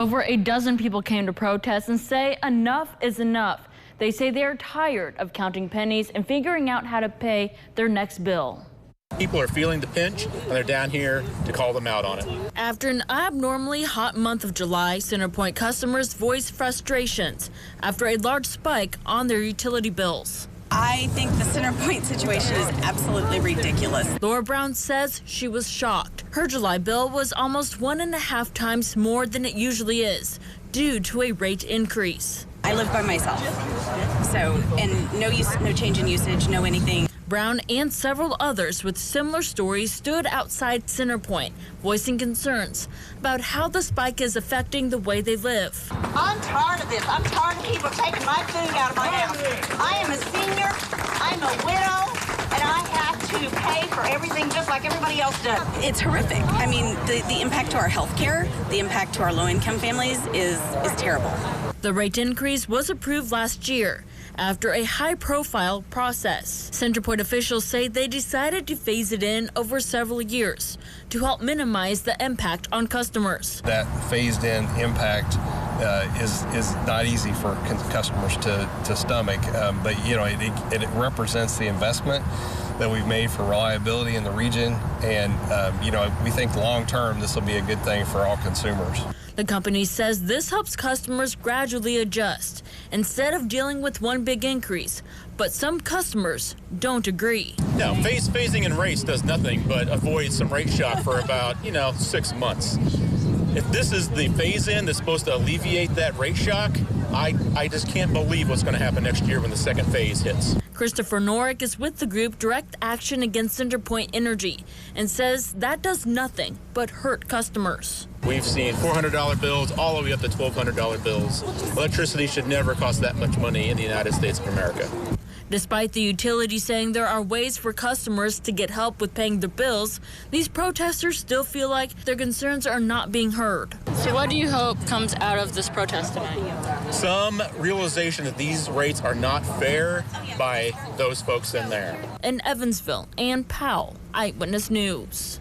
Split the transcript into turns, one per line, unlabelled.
Over a dozen people came to protest and say enough is enough. They say they are tired of counting pennies and figuring out how to pay their next bill.
People are feeling the pinch, and they're down here to call them out on it.
After an abnormally hot month of July, CenterPoint customers voiced frustrations after a large spike on their utility bills.
I think the CenterPoint situation is absolutely ridiculous.
Laura Brown says she was shocked. Her July bill was almost 1.5 times more than it usually is due to a rate increase.
I live by myself, and no change in usage, no anything.
Brown and several others with similar stories stood outside CenterPoint, voicing concerns about how the spike is affecting the way they live.
I'm tired of this. I'm tired of people taking my food out of my house. I am a senior, I'm a widow, and I have to pay for everything just like everybody else does.
It's horrific. I mean, the impact to our health care, the impact to our low-income families is terrible.
The rate increase was approved last year after a high-profile process. CenterPoint officials say they decided to phase it in over several years to help minimize the impact on customers.
That phased-in impact is not easy for customers to stomach, but you know it represents the investment that we've made for reliability in the region, and you know we think long-term this will be a good thing for all consumers.
The company says this helps customers gradually adjust instead of dealing with one big increase, but some customers don't agree.
No, phasing in rates does nothing but avoid some rate shock for about 6 months. If this is the phase-in that's supposed to alleviate that rate shock, I just can't believe what's going to happen next year when the second phase hits.
Christopher Norick is with the group Direct Action Against CenterPoint Energy and says that does nothing but hurt customers.
We've seen $400 bills all the way up to $1,200 bills. Electricity should never cost that much money in the United States of America.
Despite the utility saying there are ways for customers to get help with paying their bills, these protesters still feel like their concerns are not being heard.
So what do you hope comes out of this protest tonight?
Some realization that these rates are not fair by those folks in there.
In Evansville, Ann Powell, Eyewitness News.